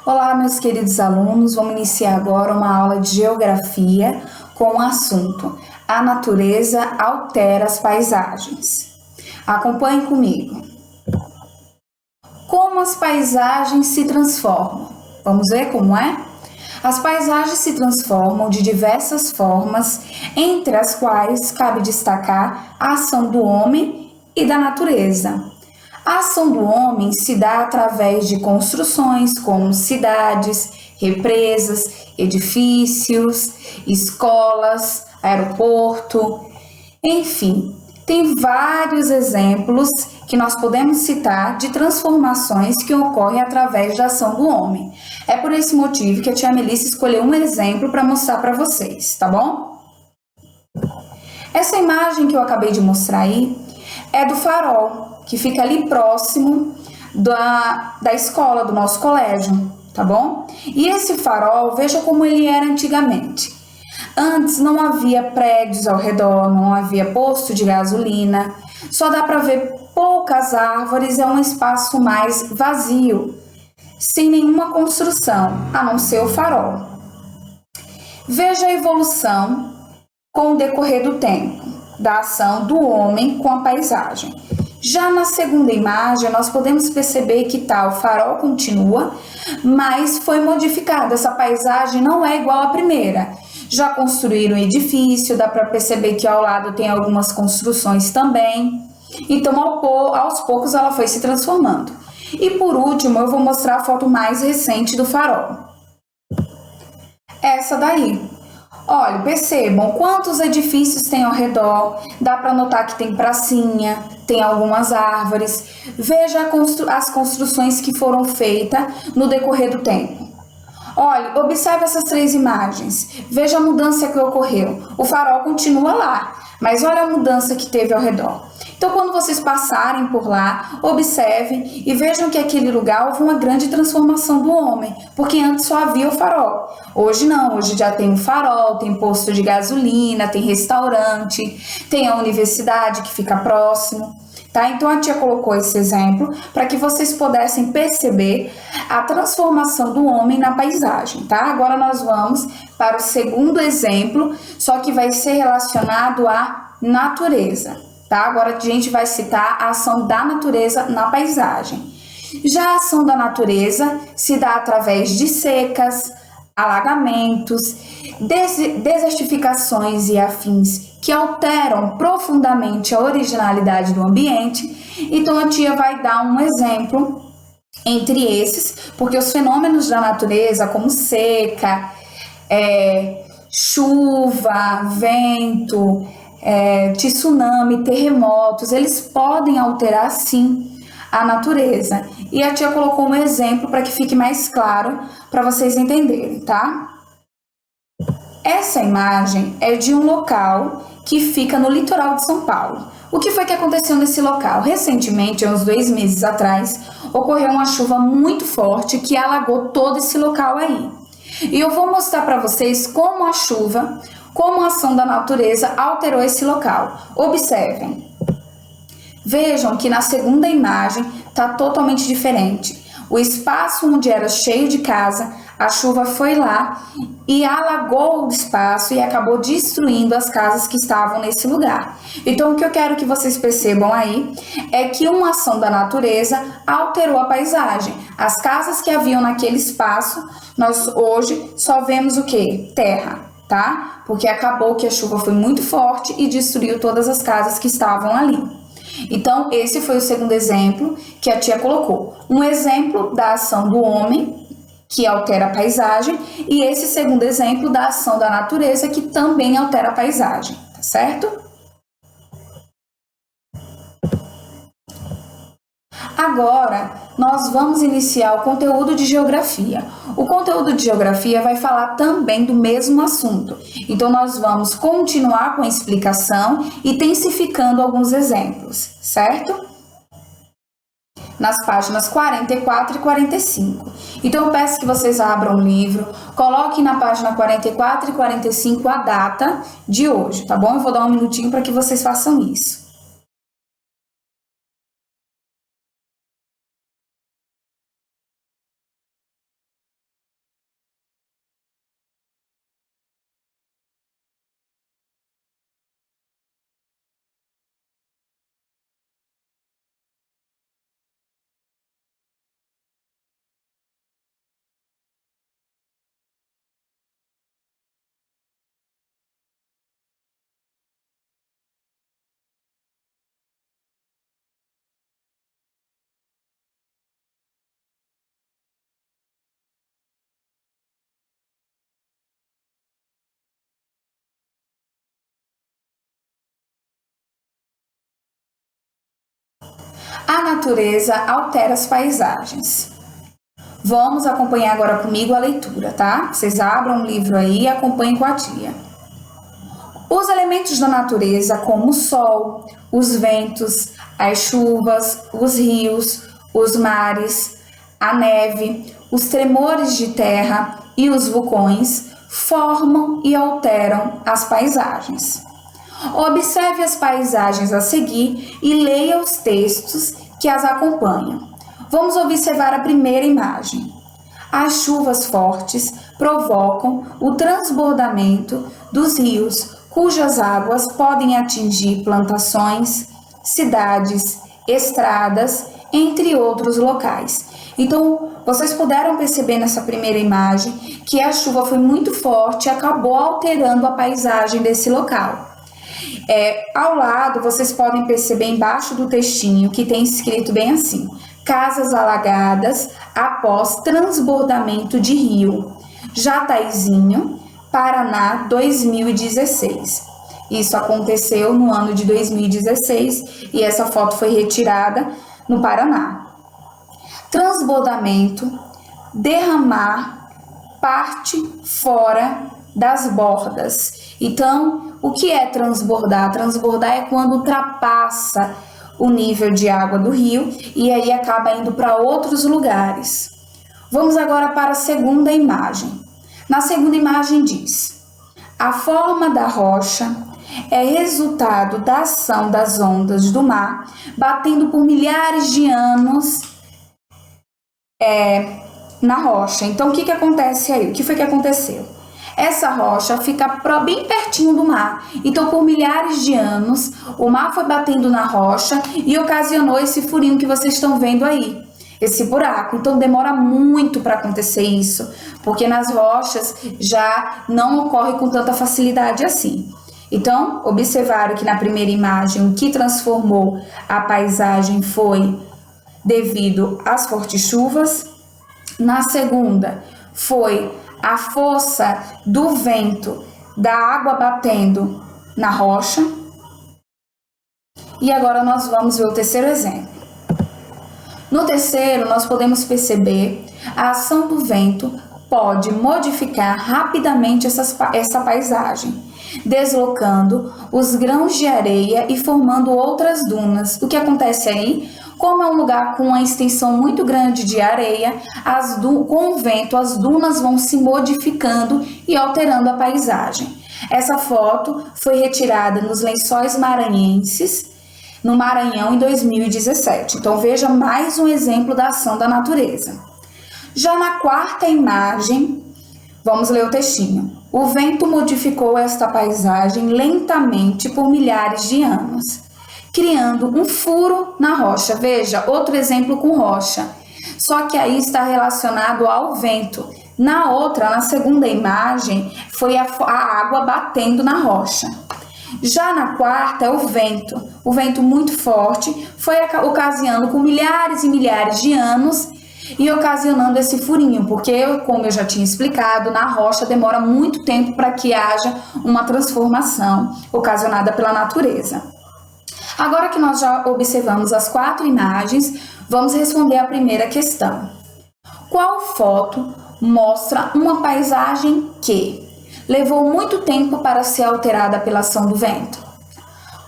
Olá, meus queridos alunos, vamos iniciar agora uma aula de geografia com o assunto A natureza altera as paisagens. Acompanhe comigo. Como as paisagens se transformam? Vamos ver como é? As paisagens se transformam de diversas formas, entre as quais cabe destacar a ação do homem e da natureza. A ação do homem se dá através de construções como cidades, represas, edifícios, escolas, aeroporto, enfim, tem vários exemplos que nós podemos citar de transformações que ocorrem através da ação do homem. É por esse motivo que a tia Melissa escolheu um exemplo para mostrar para vocês, tá bom? Essa imagem que eu acabei de mostrar aí é do farol, que fica ali próximo da escola, do nosso colégio, tá bom? E esse farol, veja como ele era antigamente. Antes não havia prédios ao redor, não havia posto de gasolina, só dá para ver poucas árvores, é um espaço mais vazio, sem nenhuma construção, a não ser o farol. Veja a evolução com o decorrer do tempo, da ação do homem com a paisagem. Já na segunda imagem, nós podemos perceber que o farol continua, mas foi modificado. Essa paisagem não é igual à primeira. Já construíram um edifício, dá para perceber que ao lado tem algumas construções também. Então, aos poucos, ela foi se transformando. E por último, eu vou mostrar a foto mais recente do farol. Essa daí. Olha, percebam quantos edifícios tem ao redor, dá para notar que tem pracinha, tem algumas árvores. Veja as construções que foram feitas no decorrer do tempo. Olha, observe essas três imagens, veja a mudança que ocorreu. O farol continua lá, mas olha a mudança que teve ao redor. Então, quando vocês passarem por lá, observem e vejam que aquele lugar houve uma grande transformação do homem, porque antes só havia o farol. Hoje não, hoje já tem o farol, tem posto de gasolina, tem restaurante, tem a universidade que fica próximo. Tá? Então, a tia colocou esse exemplo para que vocês pudessem perceber a transformação do homem na paisagem, tá? Agora nós vamos para o segundo exemplo, só que vai ser relacionado à natureza, tá? Agora a gente vai citar a ação da natureza na paisagem. Já a ação da natureza se dá através de secas, alagamentos, desertificações e afins que alteram profundamente a originalidade do ambiente. Então a tia vai dar um exemplo entre esses, porque os fenômenos da natureza, como seca, chuva, vento, tsunami, terremotos, eles podem alterar sim a natureza. E a tia colocou um exemplo para que fique mais claro para vocês entenderem, tá? Essa imagem é de um local que fica no litoral de São Paulo. O que foi que aconteceu nesse local? Recentemente, há uns 2 meses atrás, ocorreu uma chuva muito forte que alagou todo esse local aí. E eu vou mostrar para vocês como a chuva, como a ação da natureza alterou esse local. Observem. Vejam que na segunda imagem está totalmente diferente. O espaço onde era cheio de casa, a chuva foi lá e alagou o espaço e acabou destruindo as casas que estavam nesse lugar. Então, o que eu quero que vocês percebam aí é que uma ação da natureza alterou a paisagem. As casas que haviam naquele espaço, nós hoje só vemos o quê? Terra, tá? Porque acabou que a chuva foi muito forte e destruiu todas as casas que estavam ali. Então, esse foi o segundo exemplo que a tia colocou. Um exemplo da ação do homem, que altera a paisagem, e esse segundo exemplo da ação da natureza, que também altera a paisagem, tá certo? Agora, nós vamos iniciar o conteúdo de geografia. O conteúdo de geografia vai falar também do mesmo assunto. Então, nós vamos continuar com a explicação, intensificando alguns exemplos, certo? Nas páginas 44 e 45. Então, eu peço que vocês abram o livro, coloquem na página 44 e 45 a data de hoje, tá bom? Eu vou dar um minutinho para que vocês façam isso. A natureza altera as paisagens. Vamos acompanhar agora comigo a leitura, tá? Vocês abram o livro aí e acompanhem com a tia. Os elementos da natureza, como o sol, os ventos, as chuvas, os rios, os mares, a neve, os tremores de terra e os vulcões, formam e alteram as paisagens. Observe as paisagens a seguir e leia os textos que as acompanham. Vamos observar a primeira imagem. As chuvas fortes provocam o transbordamento dos rios, cujas águas podem atingir plantações, cidades, estradas, entre outros locais. Então, vocês puderam perceber nessa primeira imagem que a chuva foi muito forte e acabou alterando a paisagem desse local. Ao lado, vocês podem perceber embaixo do textinho que tem escrito bem assim: casas alagadas após transbordamento de rio. Jataizinho, Paraná, 2016. Isso aconteceu no ano de 2016 e essa foto foi retirada no Paraná. Transbordamento, derramar, parte fora das bordas. Então, o que é transbordar? Transbordar é quando ultrapassa o nível de água do rio e aí acaba indo para outros lugares. Vamos agora para a segunda imagem. Na segunda imagem diz: a forma da rocha é resultado da ação das ondas do mar batendo por milhares de anos na rocha. Então, o que acontece aí? O que foi que aconteceu? Essa rocha fica bem pertinho do mar. Então, por milhares de anos, o mar foi batendo na rocha e ocasionou esse furinho que vocês estão vendo aí, esse buraco. Então, demora muito para acontecer isso, porque nas rochas já não ocorre com tanta facilidade assim. Então, observaram que na primeira imagem, o que transformou a paisagem foi devido às fortes chuvas. Na segunda, foi a força do vento, da água batendo na rocha. E agora nós vamos ver o terceiro exemplo. No terceiro, nós podemos perceber a ação do vento pode modificar rapidamente essa paisagem, deslocando os grãos de areia e formando outras dunas. O que acontece aí? Como é um lugar com uma extensão muito grande de areia, com o vento as dunas vão se modificando e alterando a paisagem. Essa foto foi retirada nos Lençóis Maranhenses, no Maranhão, em 2017. Então, veja mais um exemplo da ação da natureza. Já na quarta imagem, vamos ler o textinho. O vento modificou esta paisagem lentamente por milhares de anos, criando um furo na rocha. Veja, outro exemplo com rocha. Só que aí está relacionado ao vento. Na outra, na segunda imagem, foi a água batendo na rocha. Já na quarta é o vento muito forte, foi ocasionando com milhares e milhares de anos e ocasionando esse furinho, porque, como eu já tinha explicado, na rocha demora muito tempo para que haja uma transformação ocasionada pela natureza. Agora que nós já observamos as 4 imagens, vamos responder a primeira questão. Qual foto mostra uma paisagem que levou muito tempo para ser alterada pela ação do vento?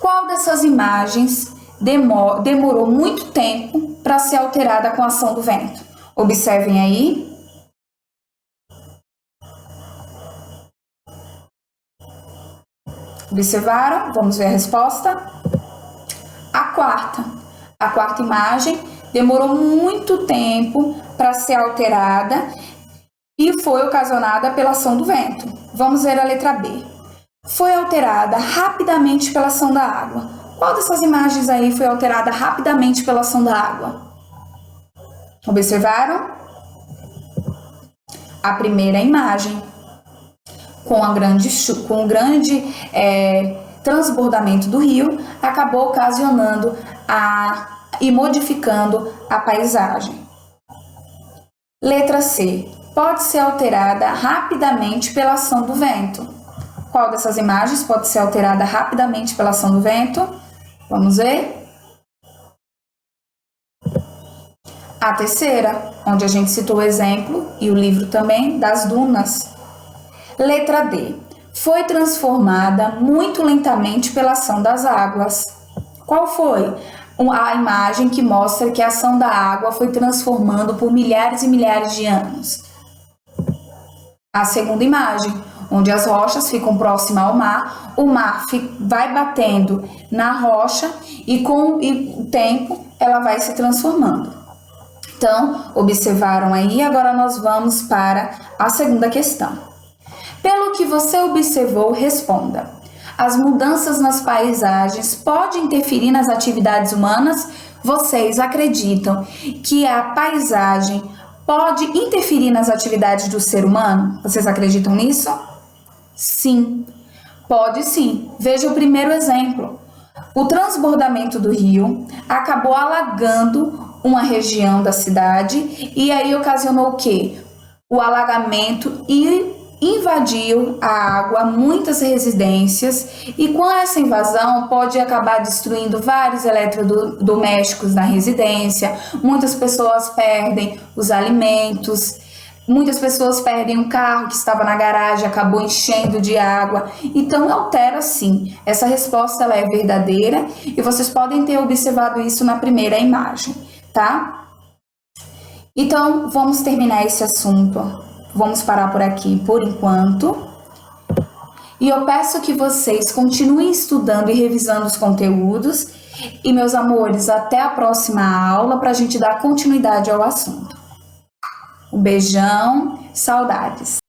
Qual dessas imagens demorou muito tempo para ser alterada com a ação do vento? Observem aí. Observaram? Vamos ver a resposta. A quarta imagem demorou muito tempo para ser alterada e foi ocasionada pela ação do vento. Vamos ver a letra B. Foi alterada rapidamente pela ação da água. Qual dessas imagens aí foi alterada rapidamente pela ação da água? Observaram? A primeira imagem, com o grande transbordamento do rio, acabou ocasionando e modificando a paisagem. Letra C. Pode ser alterada rapidamente pela ação do vento. Qual dessas imagens pode ser alterada rapidamente pela ação do vento? Vamos ver. A terceira, onde a gente citou o exemplo e o livro também das dunas. Letra D. Foi transformada muito lentamente pela ação das águas. Qual foi a imagem que mostra que a ação da água foi transformando por milhares e milhares de anos? A segunda imagem, onde as rochas ficam próximas ao mar, o mar vai batendo na rocha e com o tempo ela vai se transformando. Então, observaram aí, agora nós vamos para a segunda questão. Pelo que você observou, responda. As mudanças nas paisagens podem interferir nas atividades humanas? Vocês acreditam que a paisagem pode interferir nas atividades do ser humano? Vocês acreditam nisso? Sim, pode sim. Veja o primeiro exemplo. O transbordamento do rio acabou alagando uma região da cidade e aí ocasionou o quê? O alagamento e invadiu a água, muitas residências, e com essa invasão pode acabar destruindo vários eletrodomésticos na residência, muitas pessoas perdem os alimentos, muitas pessoas perdem um carro que estava na garagem, acabou enchendo de água, então altera sim. Essa resposta ela é verdadeira e vocês podem ter observado isso na primeira imagem, tá? Então, vamos terminar esse assunto. Vamos parar por aqui por enquanto. E eu peço que vocês continuem estudando e revisando os conteúdos. E, meus amores, até a próxima aula para a gente dar continuidade ao assunto. Um beijão, saudades!